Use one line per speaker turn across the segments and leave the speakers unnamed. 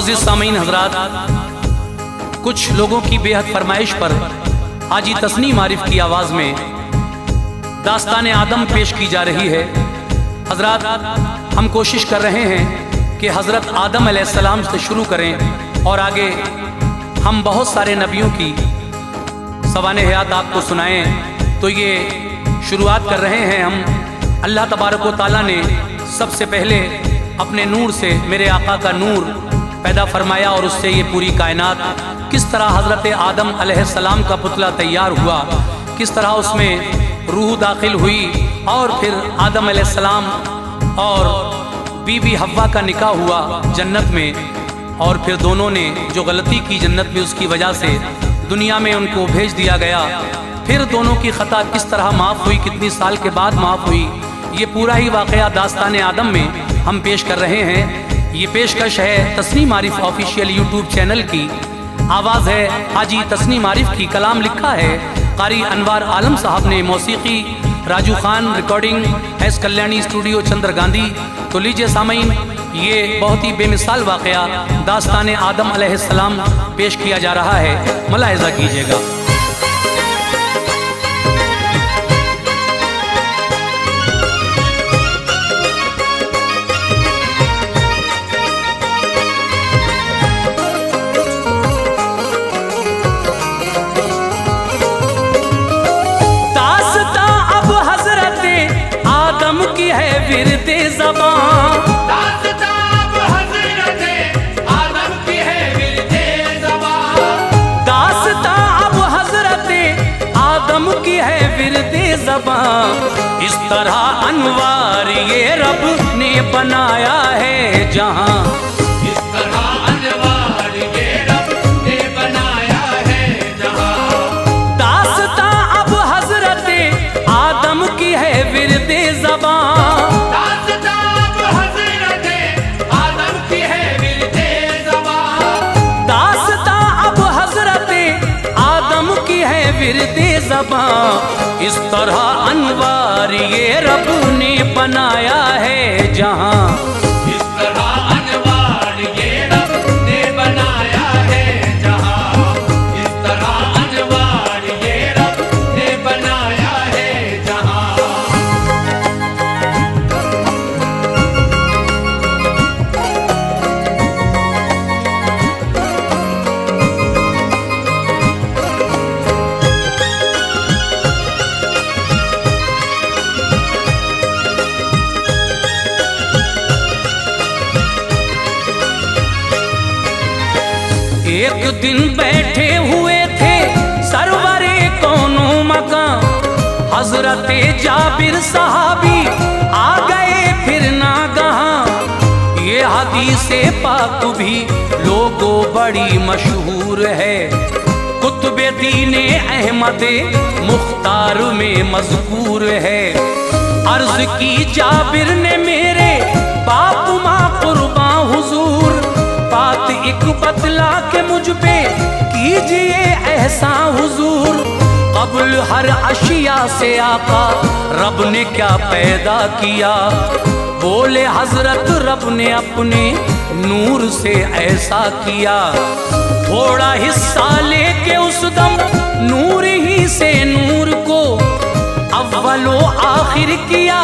मुअज़्ज़िज़ सामीन हज़रात, कुछ लोगों की बेहद फरमाइश पर हाजी तस्नीम आरिफ की आवाज़ में दास्तान आदम पेश की जा रही है। हज़रात, हम कोशिश कर रहे हैं कि हज़रत आदम अलैहिस्सलाम से शुरू करें और आगे हम बहुत सारे नबियों की सवाने हयात आपको सुनाएं। तो ये शुरुआत कर रहे हैं हम। अल्लाह तबारक व तआला ने सबसे पहले अपने नूर से मेरे आका का नूर पैदा फरमाया और उससे ये पूरी कायनात, किस तरह हज़रत आदम अलैहिस्सलाम का पुतला तैयार हुआ, किस तरह उसमें रूह दाखिल हुई और फिर आदम अलैहिस्सलाम और बीबी हव्वा का निकाह हुआ जन्नत में, और फिर दोनों ने जो गलती की जन्नत में उसकी वजह से दुनिया में उनको भेज दिया गया। फिर दोनों की ख़ता किस तरह माफ़ हुई, कितनी साल के बाद माफ़ हुई, ये पूरा ही वाक़या दास्तान आदम में हम पेश कर रहे हैं। ये पेशकश है Tasneem Arif official YouTube channel की। आवाज़ है हाजी तस्नीम आरिफ की, कलाम लिखा है कारी अनवार आलम साहब ने, मौसीकी Raju Khan, recording S Kalyani studio Chandra Gandhi. तो लीजिए सामीन, ये बहुत ही बेमिसाल वाक़या दास्तान आदम अलैहिस्सलाम पेश किया जा रहा है, मुलाहिज़ा कीजिएगा। विरदे ज़बान, दास्तान अब हज़रते आदम की है विरदे ज़बान, दास्तान अब हज़रते आदम की है विरदे ज़बान। इस तरह अनवार ये रब ने बनाया है जहां, इस तरह अनवार ये रब ने बनाया है जहां। दास्तान अब हज़रते आदम की है विरदे ज़बान, विरदे ज़बां। इस तरह अनवार ये रब ने बनाया है जहां, इस तरह अनवार ये रब ने बनाया है जहां, इस तरह अनवार ये रब ने बनाया है जहां। एक दिन बैठे हुए थे सरवरे कौनो मकान, हजरते जाबिर साहबी आ गए फिर नागहां। ये हदीसे पाक भी लोगों बड़ी मशहूर है, कुतुबे दीने अहमदे मुख्तार में मज़कूर है। अर्ज की जाबिर ने मेरे बाप माँ कुर्बां हुजूर, बात एक बतला के मुझ पे कीजिए एहसान हुजूर। क़ब्ल हर अशिया से आका रब ने क्या पैदा किया, बोले हजरत रब ने अपने नूर से ऐसा किया। थोड़ा हिस्सा लेके उस दम नूर ही से नूर को अव्वलो आखिर किया,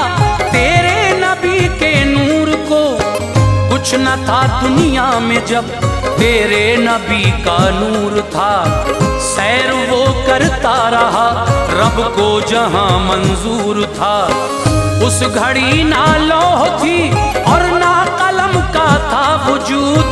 तेरे नबी के नूर को। कुछ न था दुनिया में जब तेरे नबी का नूर था, सैर वो करता रहा रब को जहां मंजूर था। उस घड़ी ना लौह थी और ना कलम का था वजूद,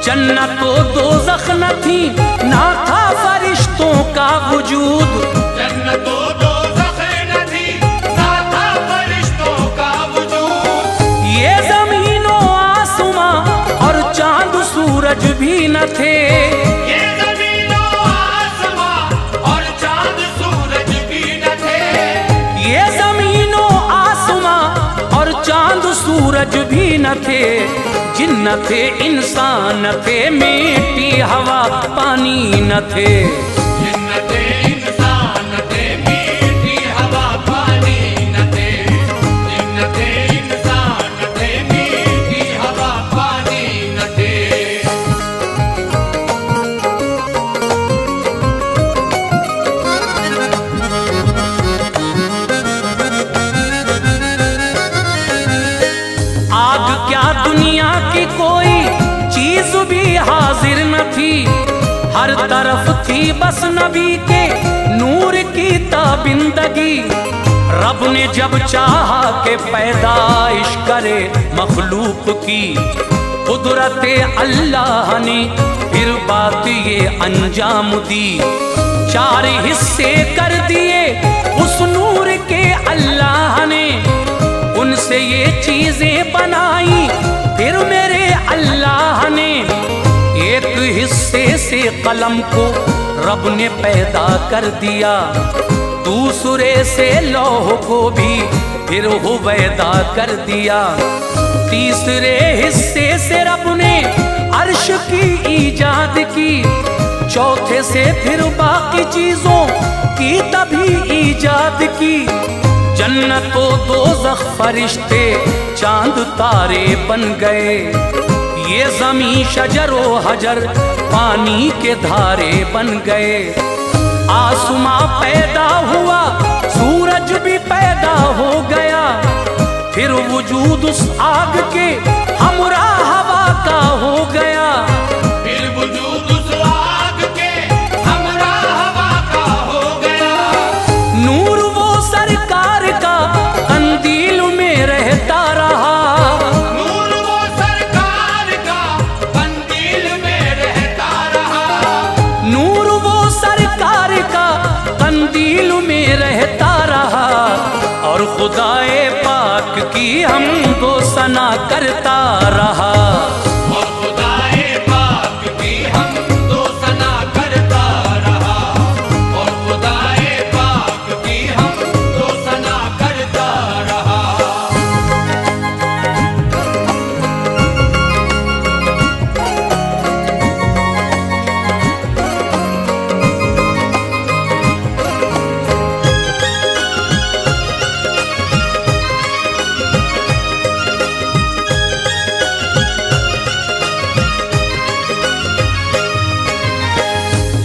जन्नत व दोज़ख न थी ना था फरिश्तों का वजूद, जन्नत व दोज़ख न थी ना था फरिश्तों का वजूद। ये ज़मीनो आसमां और चांद सूरज भी न थे, ये ज़मीनो आसमां और चांद सूरज भी न थे। ये ज़मीनो आसमां और चांद सूरज भी न थे, जिन्न थे इंसान न थे, मिट्टी हवा पानी न थे। जिन्न थे इंसान न थे, मिट्टी हवा पानी न थे। जिन्न थे इंसान न थे, मिट्टी हवा पानी न थे। हर तरफ थी बस नबी के नूर की ताबिंदगी। रब ने जब चाहा के पैदाइश करे मखलूक की, कुदरत अल्लाह ने फिर बात ये अंजाम दी। चार हिस्से कर दिए उस नूर के अल्लाह ने, उनसे ये चीजें बनाई फिर मेरे अल्लाह ने। एक हिस्से से कलम को रब ने पैदा कर दिया, दूसरे से लौह को भी फिर हुवैदा कर दिया। तीसरे हिस्से से रब ने अर्श की ईजाद की, चौथे से फिर बाकी चीजों की तभी ईजाद की। जन्नत व दोज़ख फरिश्ते चांद तारे बन गए, ये ज़मीं शजर व हजर पानी के धारे बन गए। आसमां पैदा हुआ, सूरज भी पैदा हो गया, फिर वजूद उस आग के हमरा हवा का हो गया।
फिर वजूद उस आग के हमरा हवा का हो गया।
नूर वो सरकार का कंदील में रहता रहा,
नूर वो सरकार का कंदील में रहता रहा।
नूर वो सरकार का कंदील में रहता रहा। और खुदाए पाक की हमदो सना करता रहा,
और खुदाए पाक की हमदो सना करता रहा। और खुदाए पाक की हमदो सना करता रहा।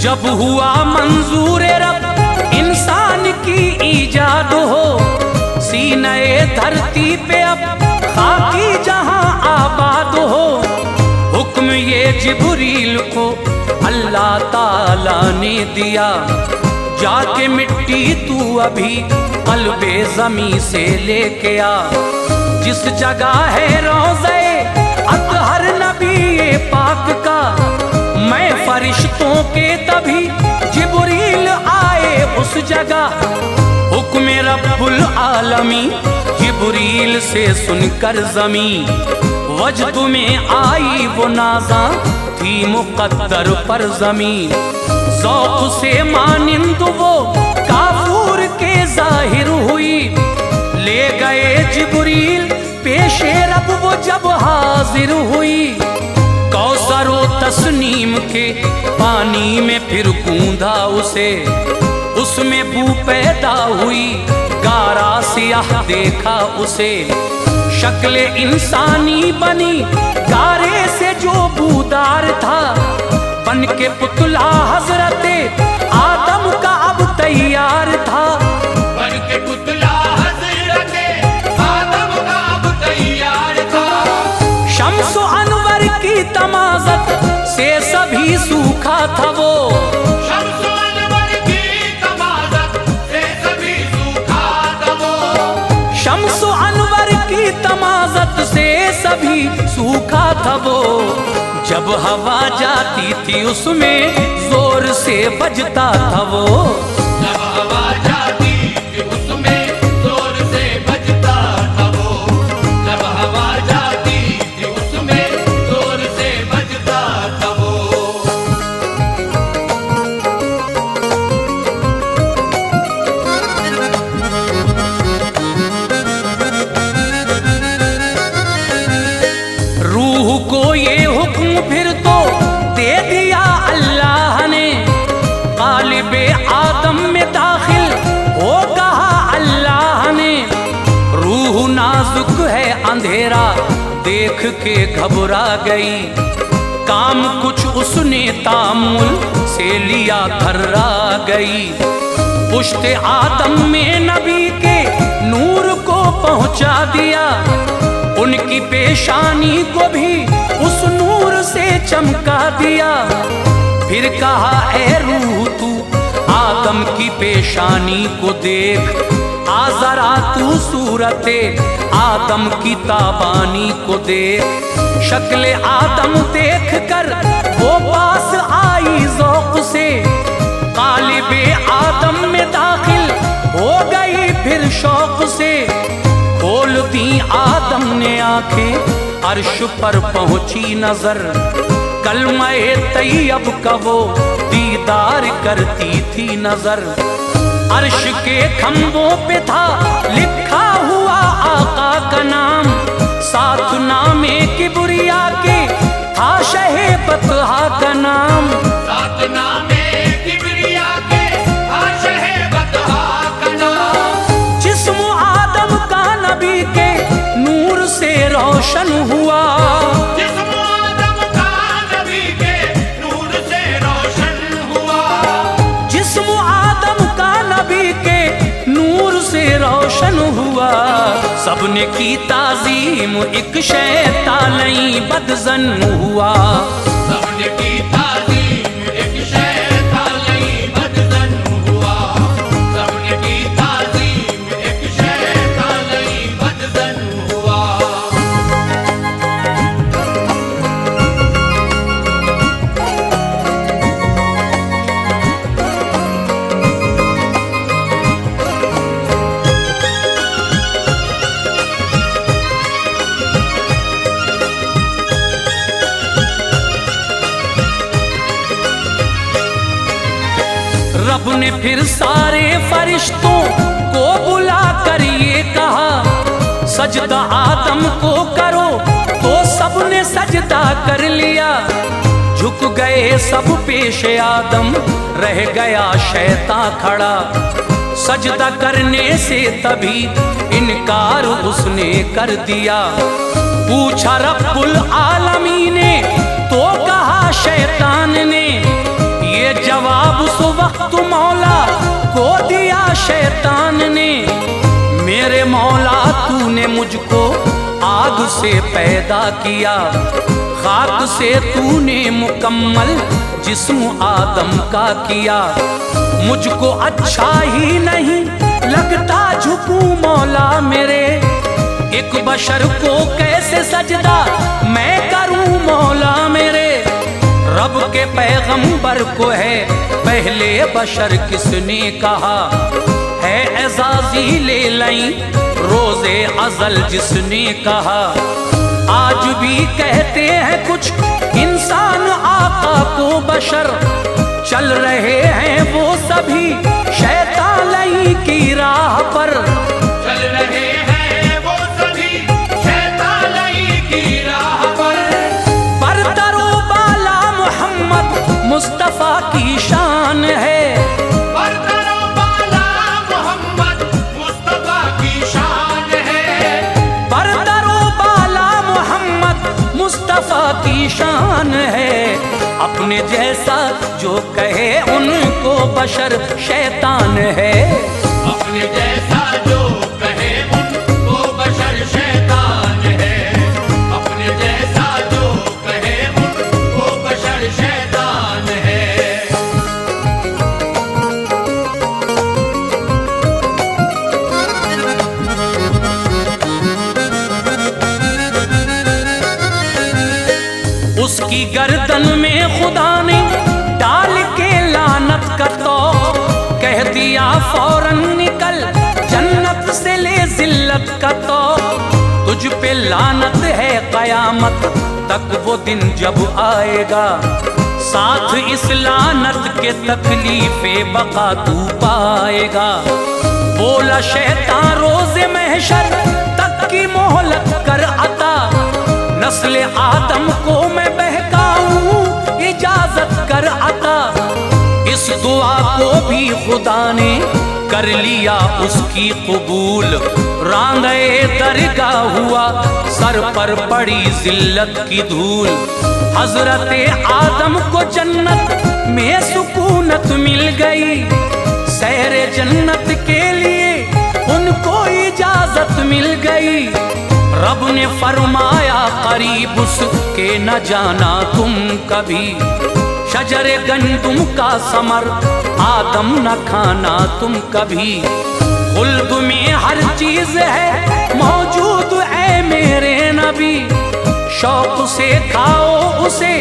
जब हुआ मंजूर रब इंसान की ईजाद हो, सीने धरती पे अब खाकी जहां आबाद हो। हुक्म ये जिब्रील को अल्लाह ताला ने दिया, जाके मिट्टी तू अभी कल्बे ज़मीं से लेके आ। जिस जगह है रोज़े अतहर नबी पाक का, मैं फरिश्तों के तभी जिब्रील आए उस जगह। हुक्म रब्बुल आलमी जिब्रील से सुनकर ज़मीं, वजद में आई वो नाज़ा थी मुक़द्दर पर ज़मीं। ज़ौक़ से मानिंद वो काफूर के ज़ाहिर हुई, ले गए जिब्रील पेशे रब वो जब हाजिर हुई। कौसर व तस्नीम के पानी में फिर गूंधा उसे, उसमें बू पैदा हुई गारा सियाह देखा उसे। शक्ल इंसानी बनी गारे से जो बूदार था, बन के पुतला हजरते आदम का अब तैयार था।
बन के पुतला हजरते आदम का अब तैयार था।
शम्स अनवर की तमाज़त से सभी सूखा था वो,
शम्स अनवर की तमाज़त से सभी सूखा था वो।
शम्स अनवर की तमाज़त से सभी सूखा था वो। जब हवा जाती थी उसमें जोर से बजता था वो,
जब हवा जाती थी उसमें जोर से बजता था वो। जब हवा जाती थी उसमें जोर से बजता था वो।
रूह को ये हुक्म फिर तो दे दिया अल्लाह ने, क़ालिबे आदम में दाखिल हो कहा अल्लाह ने। रूह नाजुक है अंधेरा देख के घबरा गई, काम कुछ उसने तामुल से लिया थर्रा गई। पुश्ते आदम में नबी के नूर को पहुंचा दिया, उनकी पेशानी को भी उस नूर से चमका दिया। फिर कहा ए रूह तू आदम की पेशानी को देख, आ जरा तू सूरते आदम की ताबानी को देख। शक्ल आदम देख कर वो पास आई ज़ौक़ से, क़ालिबे आदम में दाखिल हो गई फिर शौक़ से। खोल दी आदम ने आंखें, अर्श पर पहुंची नजर, कलमाए तैयब का वो दीदार करती थी नजर। अर्श के खंभों पे था लिखा हुआ आका का नाम, साथ नामे किबरिया के था शहे बतहा का नाम।
साथ नामे किबरिया के था शहे बतहा का नाम।
जिस्म आदम का नबी के नूर से रोशन हुआ,
जिस्म आदम का नबी के नूर से रोशन हुआ।
जिस्म आदम का नबी के नूर से रोशन हुआ। सबने की ताजीम एक शैतानी बदजन हुआ,
सबने की ताजीम एक शैतानी बदजन हुआ। सबने की ताजीम एक शैतानी बदजन हुआ।
रब ने फिर सारे फरिश्तों को बुला कर ये कहा, सजदा आदम को करो, तो सबने सजदा कर लिया। झुक गए सब पेश आदम, रह गया शैतान खड़ा। सजदा करने से तभी इनकार उसने कर दिया। पूछा रब्बुल आलमीन ने, तो कहा शैतान ने, ये जवाब उस वक्त मौला को दिया शैतान ने। मेरे मौला तूने मुझको आग से पैदा किया, खाक से तूने मुकम्मल जिस्म आदम का किया। मुझको अच्छा ही नहीं लगता झुकूं मौला मेरे, एक बशर को कैसे सजदा मैं करूं मौला मेरे। रब के पैगंबर को है पहले बशर किसने कहा, है एजाजी ले लई रोजे अजल जिसने कहा। आज भी कहते हैं कुछ इंसान आका को बशर, चल रहे हैं वो सभी शैतानी की राह पर।
चल रहे हैं वो सभी शैतानी की राह पर।
मुस्तफा की शान है,
बरतरो बाला मोहम्मद मुस्तफा की शान है।
बरतरो बाला मोहम्मद मुस्तफा की शान है। अपने जैसा जो कहे उनको बशर शैतान है,
अपने जैसा जो कहे उनको बशर शैतान है। अपने जैसा जो कहे उनको बशर शैतान है।
उसकी गर्दन में खुदा ने डाल के लानत का तौक, कह दिया फौरन निकल जन्नत से ले जिल्लत का तौक। तुझ पे लानत है कयामत तक वो दिन जब आएगा, साथ इस लानत के तकलीफे बका तू पाएगा। बोला शैतान रोज़े महशर तक की मोहलत कर अता, नस्ल आदम को मैं बहकाऊं इजाजत कर अता। इस दुआ को भी खुदा ने कर लिया उसकी कबूल, रांगे दरगाह हुआ सर पर पड़ी जिल्लत की धूल। हजरत आदम को जन्नत में सुकूनत मिल गई, सहरे जन्नत के लिए उनको इजाजत मिल गई। रब ने फरमाया करीब उसके न जाना तुम कभी, शजरे गंदुम का समर आदम न खाना तुम कभी। खुल्द में हर चीज है मौजूद है मेरे नबी। शौक से खाओ उसे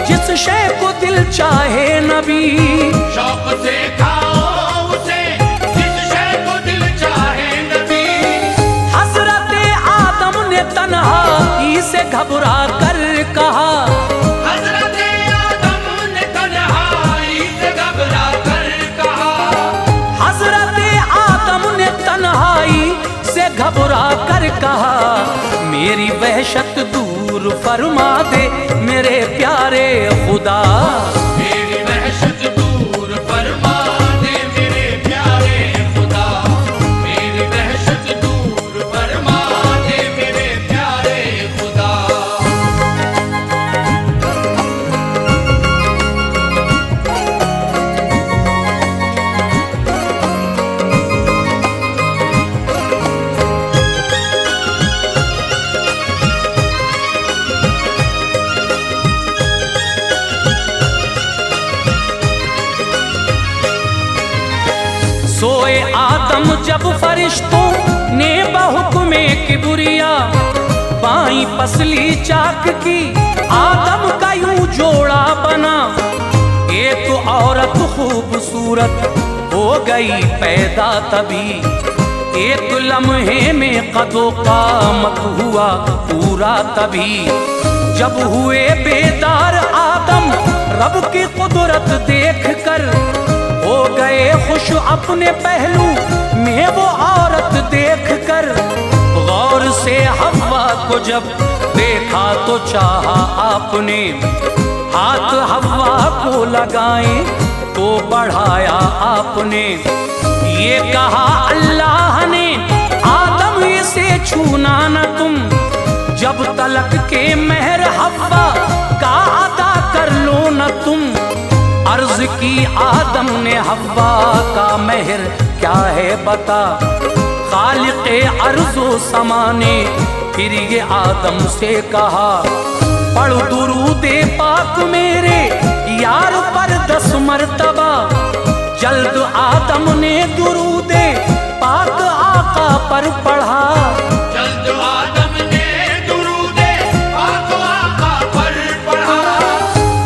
जिस शय को दिल चाहे नबी।
शौक से खाओ उसे जिस शय को दिल चाहे नबी।
हजरत आदम ने तन्हाई से घबरा कर कहा।
हजरत आदम ने तन्हाई से घबरा कर कहा।
हजरत आदम ने तन्हाई से घबरा कर कहा, मेरी वहशत दूर फरमा दे मेरे प्यारे खुदा।
मेरी वहशत दूर फरमा दे मेरे प्यारे खुदा। मेरी वहशत दूर फरमा दे मेरे प्यारे खुदा।
सोए आदम जब फरिश्तों ने बहुक्मे किबरिया बाई पसली चाक की आदम का यूं जोड़ा बना। एक औरत खूबसूरत हो गई पैदा तभी। एक लम्हे में कदो कामत हुआ पूरा तभी। जब हुए बेदार आदम रब की कुदरत देख कर, हो गए खुश अपने पहलू में वो औरत देख कर। गौर से हव्वा को जब देखा तो चाहा आपने, हाथ हव्वा को लगाएं तो बढ़ाया आपने। ये कहा अल्लाह ने आदम इसे छूना न तुम, जब तलक के मेहर हव्वा का अदा कर लो न तुम। अर्ज की आदम ने हव्वा का मेहर क्या है बता। खालिक़े अर्ज़ो समाने फिर ये आदम से कहा, पढ़ दुरूदे पाक मेरे यार पर 10 मरतबा। जल्द आदम ने दुरूदे पाक आका पर पढ़ा।
जल्द आदम ने दुरूदे पाक आका पर पढ़ा।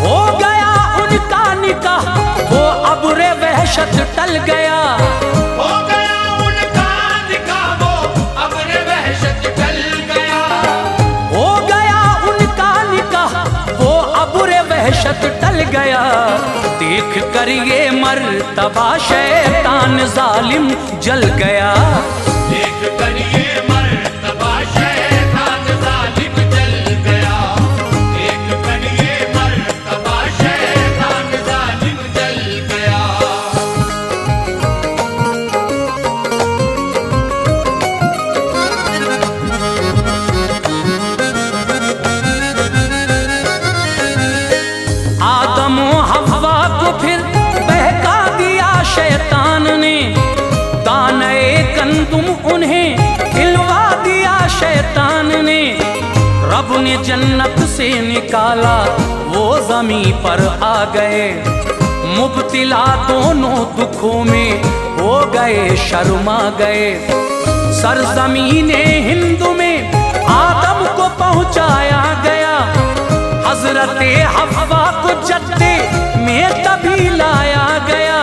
हो गया उनका निकाह वो अब्रे वहशत टल गया।
हो गया उनका निकाह वो अब्रे वहशत टल गया।
हो गया उनका निकाह वो अब्रे वहशत टल गया। देख कर ये मर्तबा शैतान जालिम जल गया।
देख कर ये मर्तबा शैतान जालिम जल गया। देख कर ये मर्तबा शैतान जालिम जल गया।
आदम हव्वा को फिर बहका दिया शैतान ने। दाने गंदुम उन्हें खिलवा दिया शैतान ने। रब ने जन्नत से निकाला वो जमीन पर आ गए। मुब्तिला दोनों दुखों में हो गए शर्मा गए। सरजमीने हिंद में आदम को पहुंचाया गया। हजरत हव्वा को जद्दे में तभी लाया गया।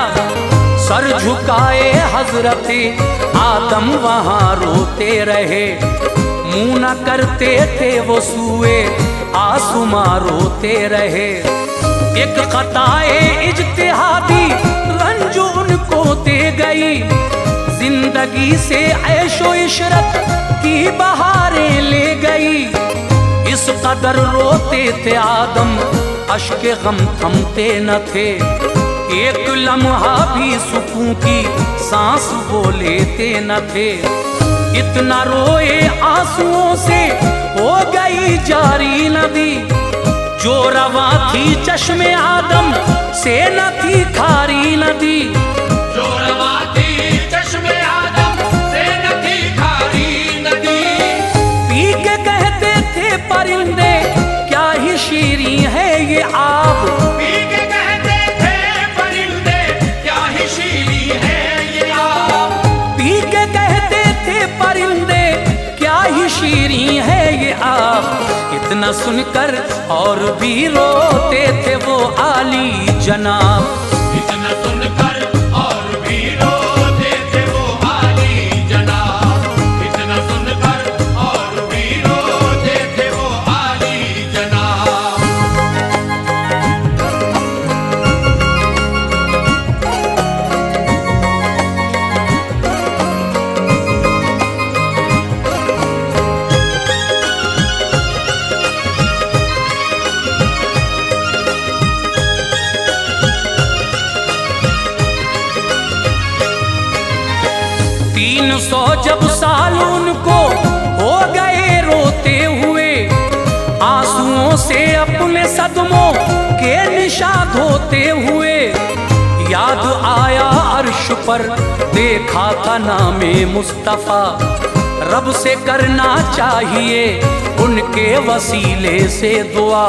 सर झुकाए हजरत आदम वहां रोते रहे। मुंह न करते थे वो सूए आसमां रोते रहे। एक खताए इज्तिहादी रंज उनको दे गई। जिंदगी से ऐशो इशरत की बहारें ले गई। इस कदर रोते थे आदम अश्के गम थमते न थे। एक लम्हा भी सुकून की सांस वो लेते न थे। इतना रोए आंसुओं से हो गई जारी नदी। जो रवा थी चश्मे आदम से न थी खारी नदी।
जो रवा थी चश्मे आदम से न थी खारी नदी।
पी के कहते थे परिंदे क्या ही शीरीं है ये आब।
पी के कहते
इतना सुनकर और भी रोते थे वो आली जनाब।
इतना सुनकर और भी रोते थे वो आली जनाब। इतना सुनकर और भी रोते थे वो आली जनाब।
300 जब साल उनको हो गए रोते हुए, आंसुओं से अपने सदमों के निशान धोते हुए, याद आया अर्श पर देखा था नामे मुस्तफा, रब से करना चाहिए उनके वसीले से दुआ।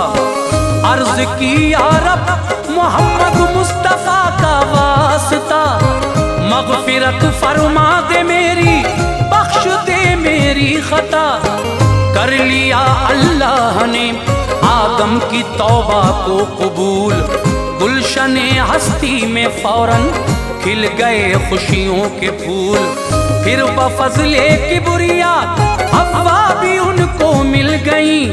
अर्ज की या रब मोहम्मद मुस्तफा का वास्ता, मगफिरत फरमा दे मेरी, बख्श दे मेरी खता। कर लिया अल्लाह ने आदम की तौबा को कबूल, गुलशने हस्ती में फौरन खिल गए खुशियों के फूल। फिर बफज़ले किबरिया हव्वा भी उनको मिल गई,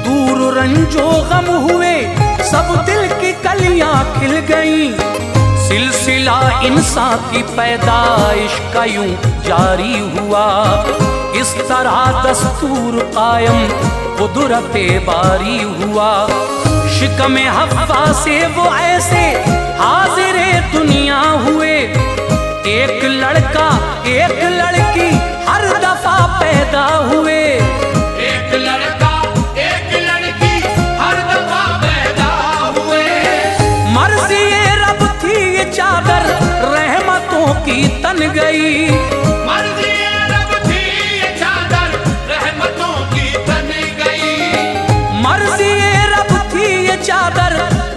दूर रंजो गम हुए सब दिल की कलियां खिल गईं। सिलसिला इंसान की पैदाइश का यूं जारी हुआ, इस तरह दस्तूर कायम कुदरते बारी हुआ। शिकमे हव्वा से वो ऐसे हाजिरे दुनिया हुए, एक लड़का एक लड़की हर दफा पैदा हुए।
एक लड़का एक लड़की हर दफा पैदा हुए।
मर्जी ये रब थी ये चादर रहमतों की तन गई,
मर्जी ये रब थी ये चादर रहमतों की तन गई।
मर्जी ये रब थी ये चादर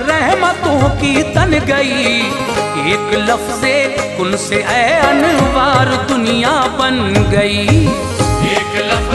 रहमतों की तन गई। एक लफ्ज़े कुन से ऐ अनवार दुनिया बन गई।
एक लफ्ज़